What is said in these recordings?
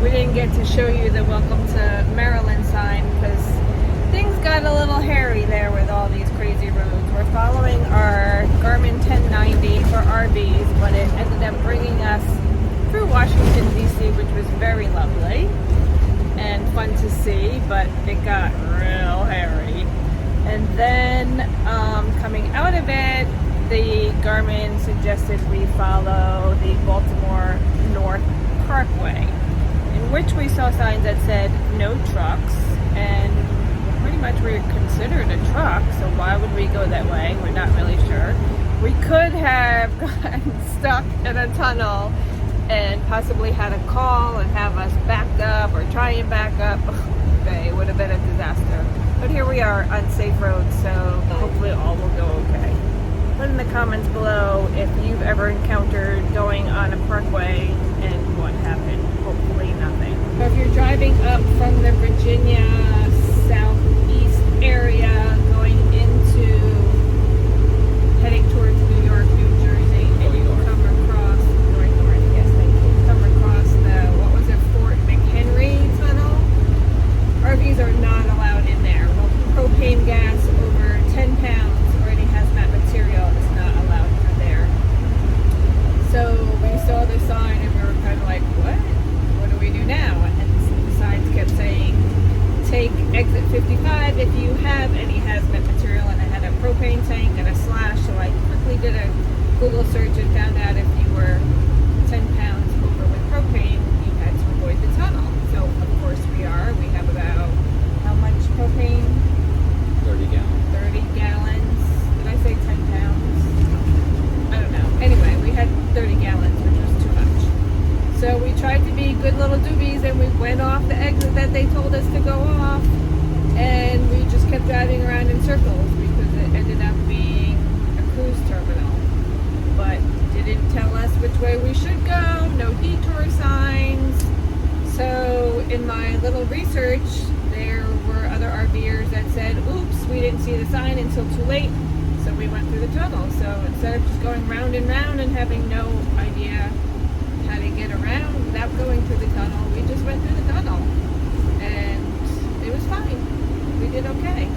we didn't get to show you the Welcome to Maryland sign because things got a little hairy there with all these crazy roads. We're following our Garmin 1090 for RVs, but it ended up bringing us through Washington, D.C., which was very lovely and fun to see, but it got real hairy. And then coming out of it, the Garmin suggested we follow the Baltimore North Parkway, in which we saw signs that said no trucks, and pretty much we're considered a truck, so why would we go that way? We're not really sure. We could have gotten stuck in a tunnel and possibly had a call and have us back up or try and back up. Okay, it would have been a disaster. But here we are on safe roads, so hopefully all will go okay. Put in the comments below if you've ever encountered going on a parkway and what happened. Hopefully nothing. So if you're driving up from the Virginia southeast area going into heading towards New York, New Jersey, and you come across north, yes, thank you. Come across the, what was it, Fort McHenry tunnel? RVs are not allowed in there. Well, propane gas over 10 pounds or any hazmat material is not allowed through there. So we saw the sign and we were kind of like, what? What do we do now? And the signs kept saying, take exit 55 if you have any hazmat material, and I had a propane tank and a slash, so I quickly did a Google search and found out if you were 10 pounds over with propane, you had to avoid the tunnel. So of course we are. We have about, how much propane? 30 gallons. 30 gallons. Did I say 10 pounds? I don't know. Anyway, we had 30 gallons, which was too much. So we tried to be good little doobies and we went off the exit that they told us to go off, and we just kept driving around in circles because it ended up being a cruise terminal. But didn't tell us which way we should go, no detour signs. So in my little research, there were other RVers that said, oops, we didn't see the sign until too late, so we went through the tunnel. So instead of just going round and round and having no idea how to get around without going through the tunnel, we just went through the tunnel. And it was fine. We did okay.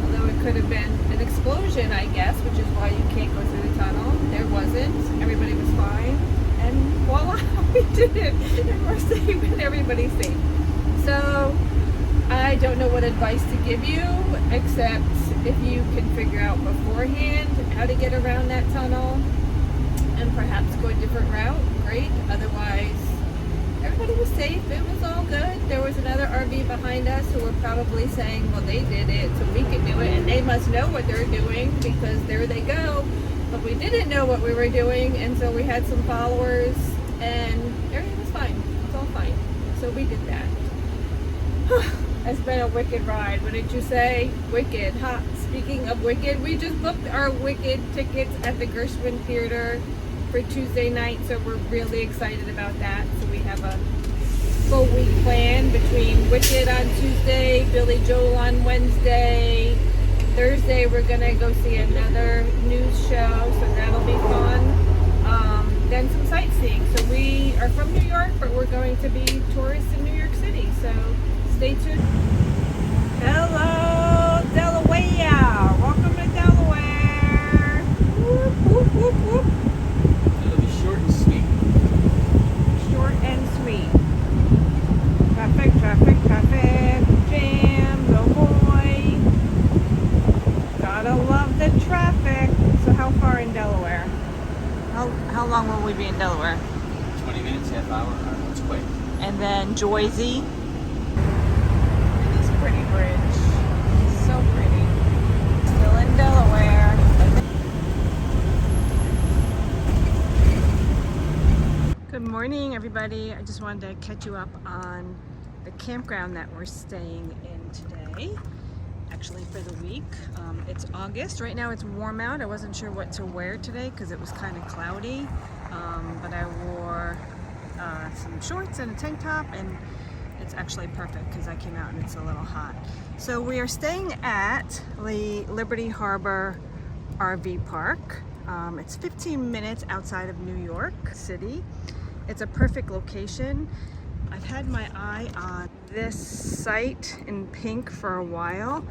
Although it could have been an explosion, I guess, which is why you can't go through the tunnel. There wasn't. Everybody was fine. And voila, we did it. And we're safe and everybody's safe. So I don't know what advice to give you, except if you can figure out beforehand how to get around that tunnel and perhaps go a different route, great. Otherwise, everybody was safe. It was all good. There was another RV behind us who were probably saying, well, they did it, so we can do it, and they must know what they're doing because there they go. But we didn't know what we were doing, and so we had some followers, and everything was fine. It was all fine. So we did that. It's been a wicked ride. What did you say? Wicked, huh? Speaking of wicked, we just booked our Wicked tickets at the Gershwin Theater for Tuesday night, so we're really excited about that. So we have a full week planned between Wicked on Tuesday, Billy Joel on Wednesday. Thursday we're gonna go see another news show, so that'll be fun. Then some sightseeing. So we are from New York, but we're going to be tourists in New York City, so stay tuned. Hello, Delaware! Welcome to Delaware! Whoop, whoop, whoop, whoop. It'll be short and sweet. Short and sweet. Traffic, traffic, traffic. Jams, oh boy. Gotta love the traffic. So how far in Delaware? How long will we be in Delaware? 20 minutes, half hour. I don't know, it's quick. And then Joyzy. This pretty bridge. So pretty. Still in Delaware. Good morning, everybody. I just wanted to catch you up on the campground that we're staying in today. Actually, for the week. It's August. Right now it's warm out. I wasn't sure what to wear today because it was kind of cloudy. But I wore some shorts and a tank top, and it's actually perfect because I came out and it's a little hot. So we are staying at the Liberty Harbor RV Park. It's 15 minutes outside of New York City. It's a perfect location. I've had my eye on this site in pink for a while.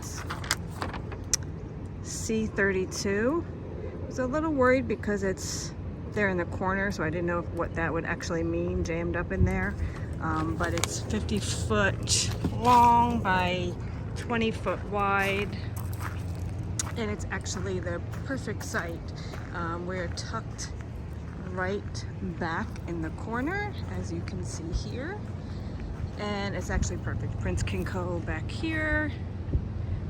C32. I was a little worried because it's there in the corner, so I didn't know what that would actually mean jammed up in there. But it's 50 foot long by 20 foot wide, and it's actually the perfect site. We're tucked right back in the corner, as you can see here, and it's actually perfect. Prince can go back here,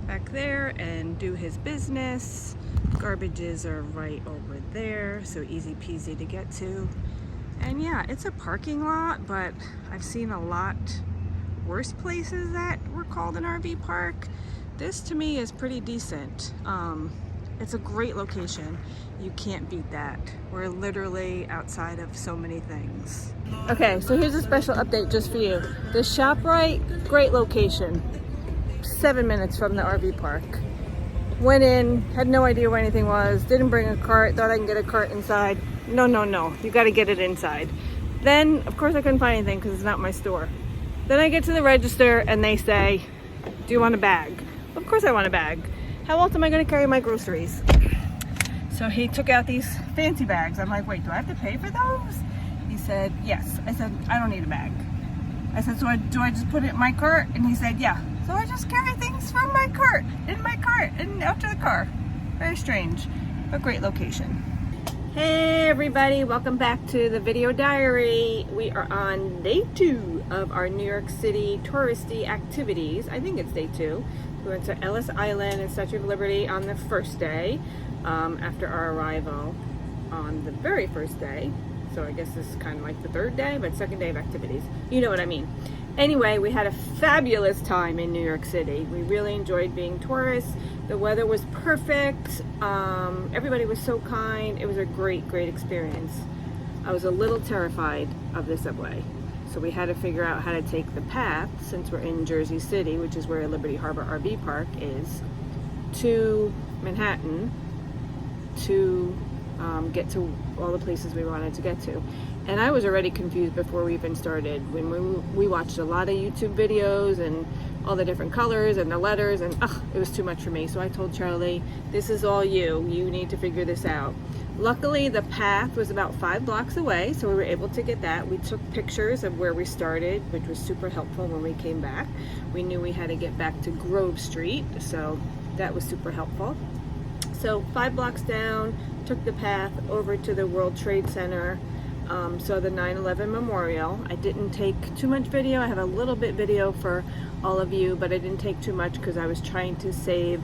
back there, and do his business. Garbages are right over there, so easy peasy to get to. And yeah, it's a parking lot, but I've seen a lot worse places that were called an RV park. This to me is pretty decent. It's a great location. You can't beat that. We're literally outside of so many things. Okay, so here's a special update just for you. The ShopRite, great location. 7 minutes from the RV park. Went in, had no idea where anything was, didn't bring a cart, thought I can get a cart inside. No, you gotta get it inside. Then, of course I couldn't find anything because it's not my store. Then I get to the register and they say, do you want a bag? Of course I want a bag. How else am I gonna carry my groceries? So he took out these fancy bags. I'm like, wait, do I have to pay for those? He said, yes. I said, I don't need a bag. I said, so do I just put it in my cart? And he said, yeah. So I just carry things from my cart, in my cart, and out to the car. Very strange, but great location. Hey everybody, welcome back to the video diary. We are on day 2 of our New York City touristy activities. I think it's day 2. We went to Ellis Island and Statue of Liberty on the first day, after our arrival on the very first day. So I guess this is kind of like the 3rd day, but 2nd day of activities. You know what I mean. Anyway, we had a fabulous time in New York City. We really enjoyed being tourists. The weather was perfect. Everybody was so kind. It was a great experience. I was a little terrified of the subway. So we had to figure out how to take the path, since we're in Jersey City, which is where Liberty Harbor RV Park is, to Manhattan to get to all the places we wanted to get to. And I was already confused before we even started. When we watched a lot of YouTube videos and all the different colors and the letters, and it was too much for me. So I told Charlie, this is all you. You need to figure this out. Luckily, the path was about 5 blocks away, so we were able to get that. We took pictures of where we started, which was super helpful when we came back. We knew we had to get back to Grove Street, so that was super helpful. So 5 blocks down, took the path over to the World Trade Center, so the 9/11 Memorial. I didn't take too much video. I have a little bit video for all of you, but I didn't take too much because I was trying to save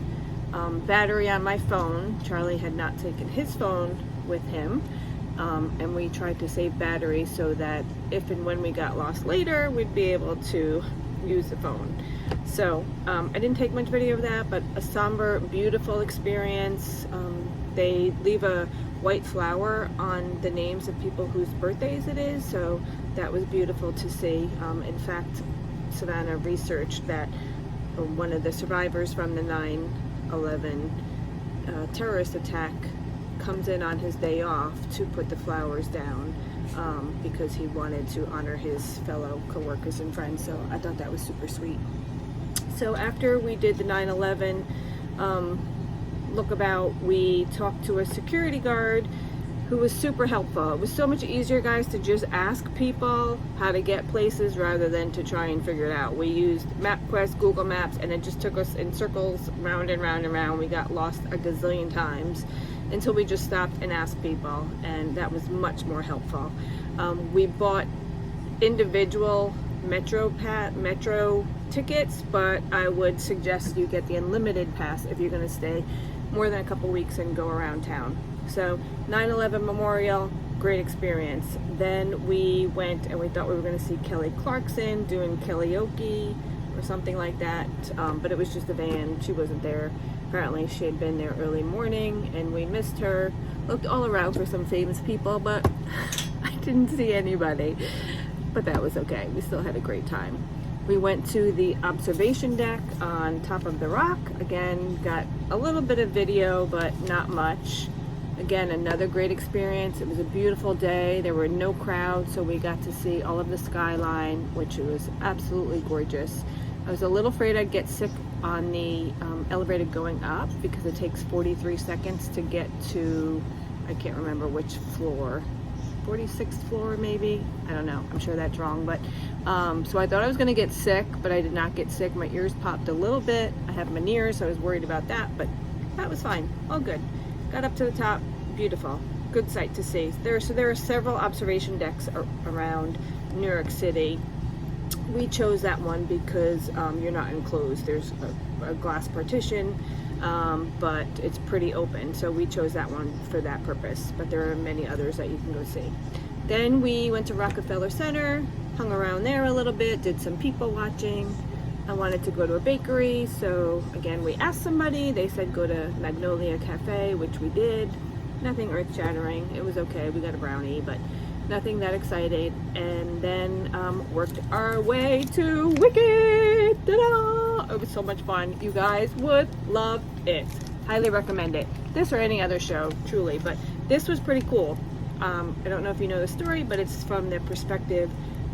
battery on my phone. Charlie had not taken his phone with him, and we tried to save battery so that if and when we got lost later, we'd be able to use the phone. So I didn't take much video of that, but a somber, beautiful experience. They leave a white flower on the names of people whose birthdays it is, so that was beautiful to see. In fact, Savannah researched that one of the survivors from the 9/11 terrorist attack comes in on his day off to put the flowers down because he wanted to honor his fellow co-workers and friends. So I thought that was super sweet. So after we did the 9/11 lookabout, we talked to a security guard who was super helpful. It was so much easier, guys, to just ask people how to get places rather than to try and figure it out. We used MapQuest, Google Maps, and it just took us in circles round and round and round. We got lost a gazillion times until we just stopped and asked people, and that was much more helpful. We bought individual metro tickets, but I would suggest you get the unlimited pass if you're going to stay more than a couple weeks and go around town. So 9/11 Memorial, great experience. Then we went and we thought we were going to see Kelly Clarkson doing karaoke or something like that, but it was just a van. She wasn't there. Apparently she had been there early morning and we missed her. Looked all around for some famous people, but I didn't see anybody. But that was okay. We still had a great time. We went to the observation deck on top of the rock. Again, got a little bit of video, but not much. Again, another great experience. It was a beautiful day. There were no crowds, so we got to see all of the skyline, which was absolutely gorgeous. I was a little afraid I'd get sick on the elevator going up because it takes 43 seconds to get to, I can't remember which floor, 46th floor maybe, I don't know, I'm sure that's wrong, but so I thought I was going to get sick, but I did not get sick. My ears popped a little bit. I have Meniere's, so I was worried about that, but that was fine, all good. Got up to the top, beautiful, good sight to see. There are several observation decks around New York City. We chose that one because you're not enclosed. There's a glass partition, but it's pretty open. So we chose that one for that purpose. But there are many others that you can go see. Then we went to Rockefeller Center, hung around there a little bit, did some people watching. I wanted to go to a bakery, so again, we asked somebody. They said go to Magnolia Cafe, which we did. Nothing earth-shattering. It was okay. We got a brownie, but nothing that exciting. And then worked our way to Wicked. Ta-da! It was so much fun. You guys would love it. Highly recommend it. This or any other show, truly. But this was pretty cool. I don't know if you know the story, but it's from the perspective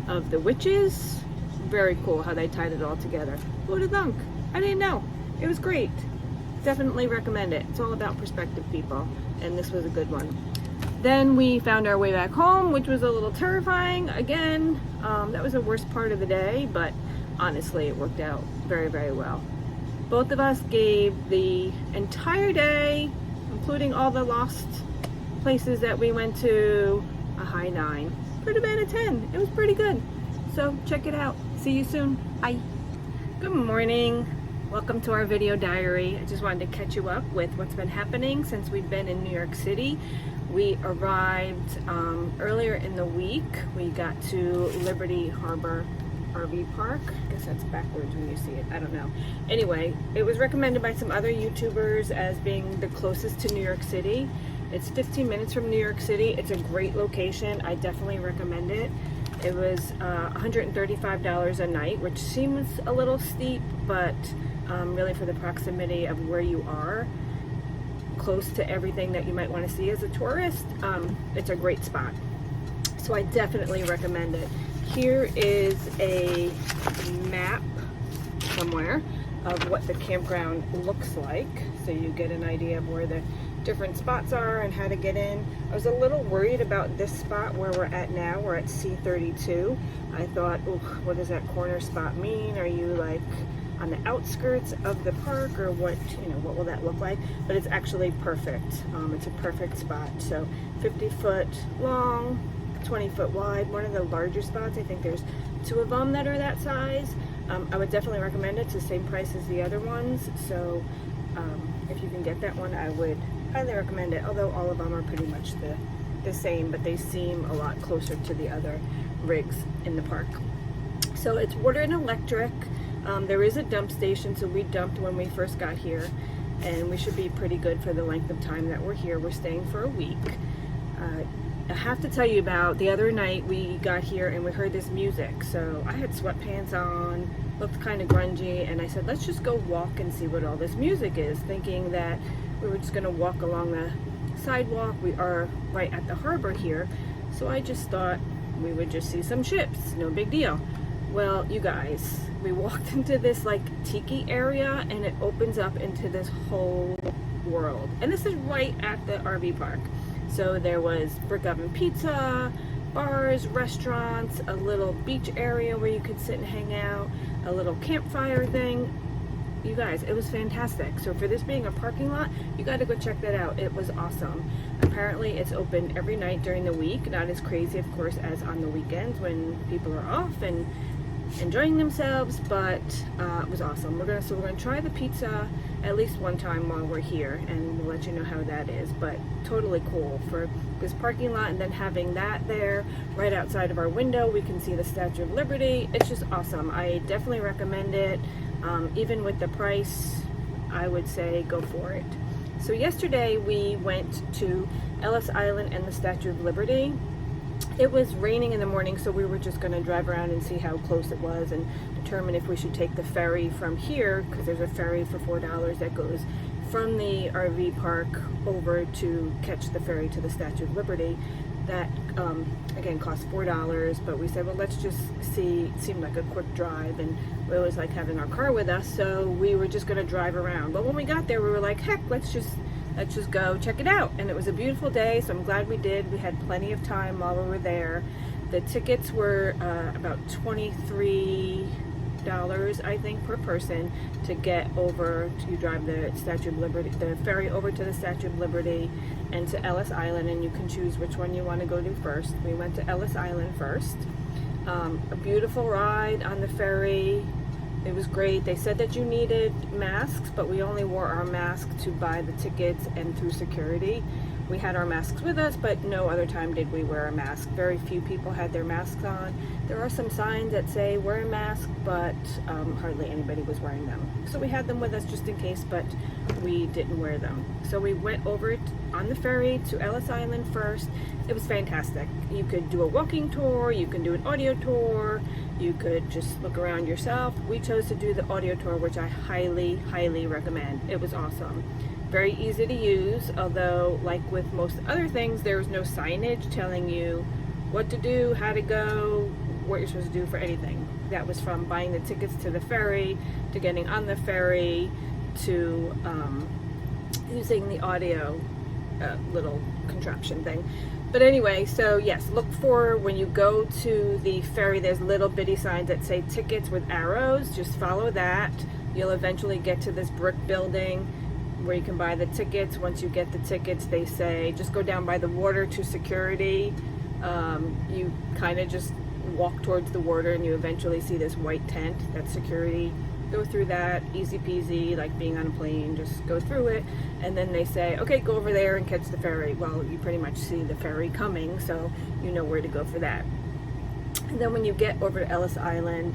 of the witches. Very cool how they tied it all together. Who would have thunk? I didn't know. It was great. Definitely recommend it. It's all about perspective, people. And this was a good one. Then we found our way back home, which was a little terrifying. Again, that was the worst part of the day, but honestly, it worked out very, very well. Both of us gave the entire day, including all the lost places that we went to, a high 9. Pretty bad a 10. It was pretty good. So check it out. See you soon. Bye. Good morning. Welcome to our video diary. I just wanted to catch you up with what's been happening since we've been in New York City. We arrived earlier in the week. We got to Liberty Harbor RV Park. I guess that's backwards when you see it. I don't know. Anyway, it was recommended by some other YouTubers as being the closest to New York City. It's 15 minutes from New York City. It's a great location. I definitely recommend it. It was $135 a night, which seems a little steep, but really for the proximity of where you are, close to everything that you might want to see as a tourist, it's a great spot. So I definitely recommend it. Here is a map somewhere of what the campground looks like, so you get an idea of where the different spots are and how to get in. I was a little worried about this spot where we're at now. We're at C32. I thought, oh, what does that corner spot mean? Are you like on the outskirts of the park, or what, you know, what will that look like? But it's actually perfect. It's a perfect spot. So 50-foot long, 20-foot wide, one of the larger spots. I think there's 2 of them that are that size. I would definitely recommend it. It's the same price as the other ones. So if you can get that one, I would highly recommend it, although all of them are pretty much the same, but they seem a lot closer to the other rigs in the park. So it's water and electric. There is a dump station, so we dumped when we first got here, and we should be pretty good for the length of time that we're here. We're staying for a week. I have to tell you about the other night we got here and we heard this music. So I had sweatpants on, looked kind of grungy, and I said, let's just go walk and see what all this music is, thinking that we were just going to walk along the sidewalk. We are right at the harbor here, so I just thought we would just see some ships, no big deal. Well, you guys, we walked into this like tiki area, and it opens up into this whole world, and this is right at the RV park. So there was brick oven pizza, bars, restaurants, a little beach area where you could sit and hang out, a little campfire thing. You guys, it was fantastic. So for this being a parking lot, you got to go check that out. It was awesome. Apparently it's open every night during the week. Not as crazy, of course, as on the weekends when people are off and enjoying themselves, but it was awesome. We're gonna try the pizza at least one time while we're here, and we'll let you know how that is. But totally cool for this parking lot, and then having that there right outside of our window, we can see the Statue of Liberty. It's just awesome. I definitely recommend it. Even with the price, I would say go for it. So yesterday we went to Ellis Island and the Statue of Liberty. It was raining in the morning, so we were just going to drive around and see how close it was and determine if we should take the ferry from here, because there's a ferry for $4 that goes from the RV park over to catch the ferry to the Statue of Liberty. That again cost $4, but we said, well, let's just see. It seemed like a quick drive, and we always like having our car with us, so we were just going to drive around. But when we got there, we were like, heck, let's just go check it out. And it was a beautiful day, so I'm glad we did. We had plenty of time while we were there. The tickets were about $23, I think, per person to get over to drive the Statue of Liberty, the ferry over to the Statue of Liberty and to Ellis Island, and you can choose which one you want to go to first. We went to Ellis Island first. A beautiful ride on the ferry. It was great. They said that you needed masks, but we only wore our mask to buy the tickets and through security. We had our masks with us, but no other time did we wear a mask. Very few people had their masks on. There are some signs that say wear a mask, but hardly anybody was wearing them. So we had them with us just in case, but we didn't wear them. So we went over on the ferry to Ellis Island first. It was fantastic. You could do a walking tour, you can do an audio tour, you could just look around yourself. We chose to do the audio tour, which I highly, highly recommend. It was awesome. Very easy to use, although like with most other things, there was no signage telling you what to do, how to go, what you're supposed to do for anything. That was from buying the tickets to the ferry, to getting on the ferry, to using the audio little contraption thing. But anyway, so yes, look for, when you go to the ferry, there's little bitty signs that say tickets with arrows. Just follow that. You'll eventually get to this brick building where you can buy the tickets. Once you get the tickets, they say just go down by the water to security. You kind of just walk towards the water and you eventually see this white tent. That's security. Go through that, easy peasy, like being on a plane. Just go through it, and then they say, okay, go over there and catch the ferry. Well, you pretty much see the ferry coming, so you know where to go for that. And then when you get over to Ellis Island,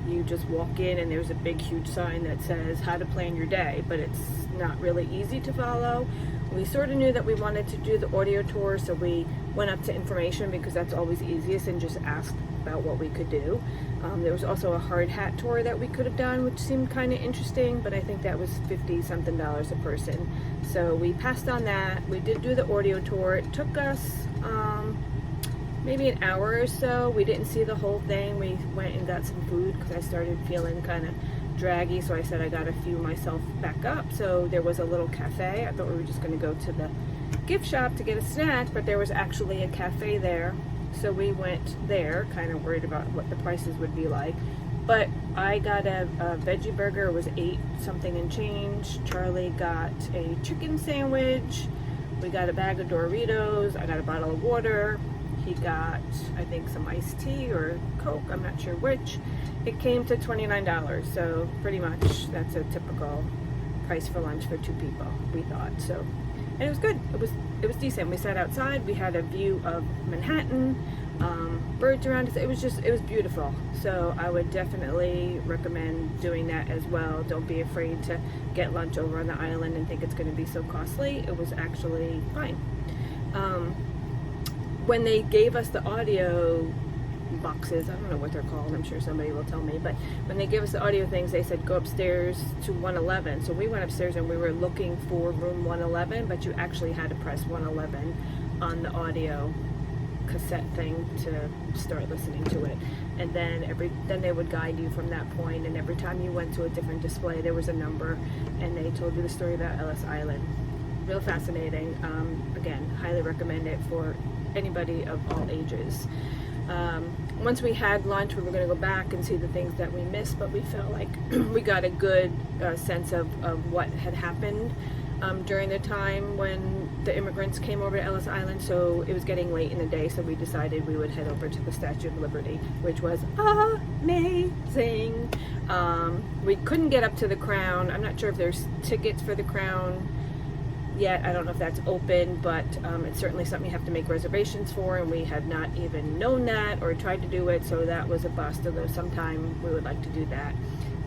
you just walk in and there's a big huge sign that says how to plan your day, but it's not really easy to follow. We sort of knew that we wanted to do the audio tour, so we went up to information because that's always easiest, and just asked about what we could do. There was also a hard hat tour that we could have done, which seemed kind of interesting, but I think that was $50-something a person. So we passed on that. We did do the audio tour. It took us maybe an hour or so. We didn't see the whole thing. We went and got some food because I started feeling kind of draggy, so I said I got to fuel myself back up. So there was a little cafe. I thought we were just going to go to the gift shop to get a snack, but there was actually a cafe there. So we went there, kind of worried about what the prices would be like. But I got a veggie burger. It was $8-something and change. Charlie got a chicken sandwich. We got a bag of Doritos. I got a bottle of water. He got, I think, some iced tea or Coke. I'm not sure which. It came to $29. So pretty much that's a typical price for lunch for two people, we thought. So, and it was good. It was decent. We sat outside. We had a view of Manhattan, birds around us. It was beautiful. So I would definitely recommend doing that as well. Don't be afraid to get lunch over on the island and think it's going to be so costly. It was actually fine. When they gave us the audio boxes, I don't know what they're called, I'm sure somebody will tell me, but when they gave us the audio things, they said go upstairs to 111. So we went upstairs and we were looking for room 111, but you actually had to press 111 on the audio cassette thing to start listening to it. And then they would guide you from that point, and every time you went to a different display there was a number, and they told you the story about Ellis Island. Real fascinating. Again, highly recommend it for anybody of all ages. Once we had lunch, we were going to go back and see the things that we missed, but we felt like we got a good sense of what had happened during the time when the immigrants came over to Ellis Island. So it was getting late in the day, so we decided we would head over to the Statue of Liberty, which was amazing. We couldn't get up to the Crown. I'm not sure if there's tickets for the Crown yet. I don't know if that's open, but it's certainly something you have to make reservations for, and we had not even known that or tried to do it, so that was a bust, although sometime we would like to do that.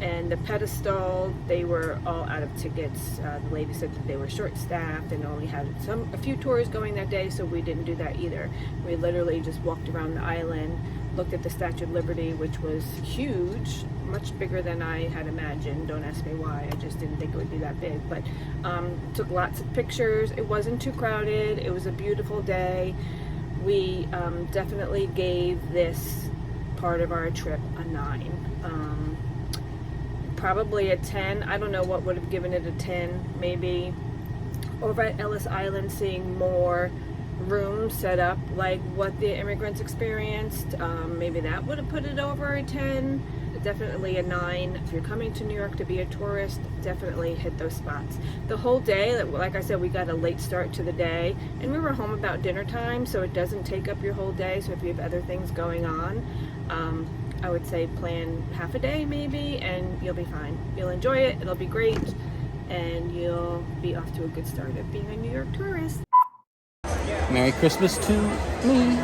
And the pedestal, they were all out of tickets. The lady said that they were short-staffed and only had a few tours going that day, so we didn't do that either. We literally just walked around the island, looked at the Statue of Liberty, which was huge, much bigger than I had imagined. Don't ask me why, I just didn't think it would be that big. But took lots of pictures. It wasn't too crowded. It was a beautiful day. We definitely gave this part of our trip a 9. Probably a 10. I don't know what would have given it a 10. Maybe over at Ellis Island, seeing more rooms set up like what the immigrants experienced, maybe that would have put it over a 10. Definitely a 9. If you're coming to New York to be a tourist, definitely hit those spots. The whole day, like I said, we got a late start to the day, and we were home about dinner time, so it doesn't take up your whole day. So if you have other things going on, I would say plan half a day maybe, and you'll be fine. You'll enjoy it, it'll be great, and you'll be off to a good start of being a New York tourist. Merry Christmas to me.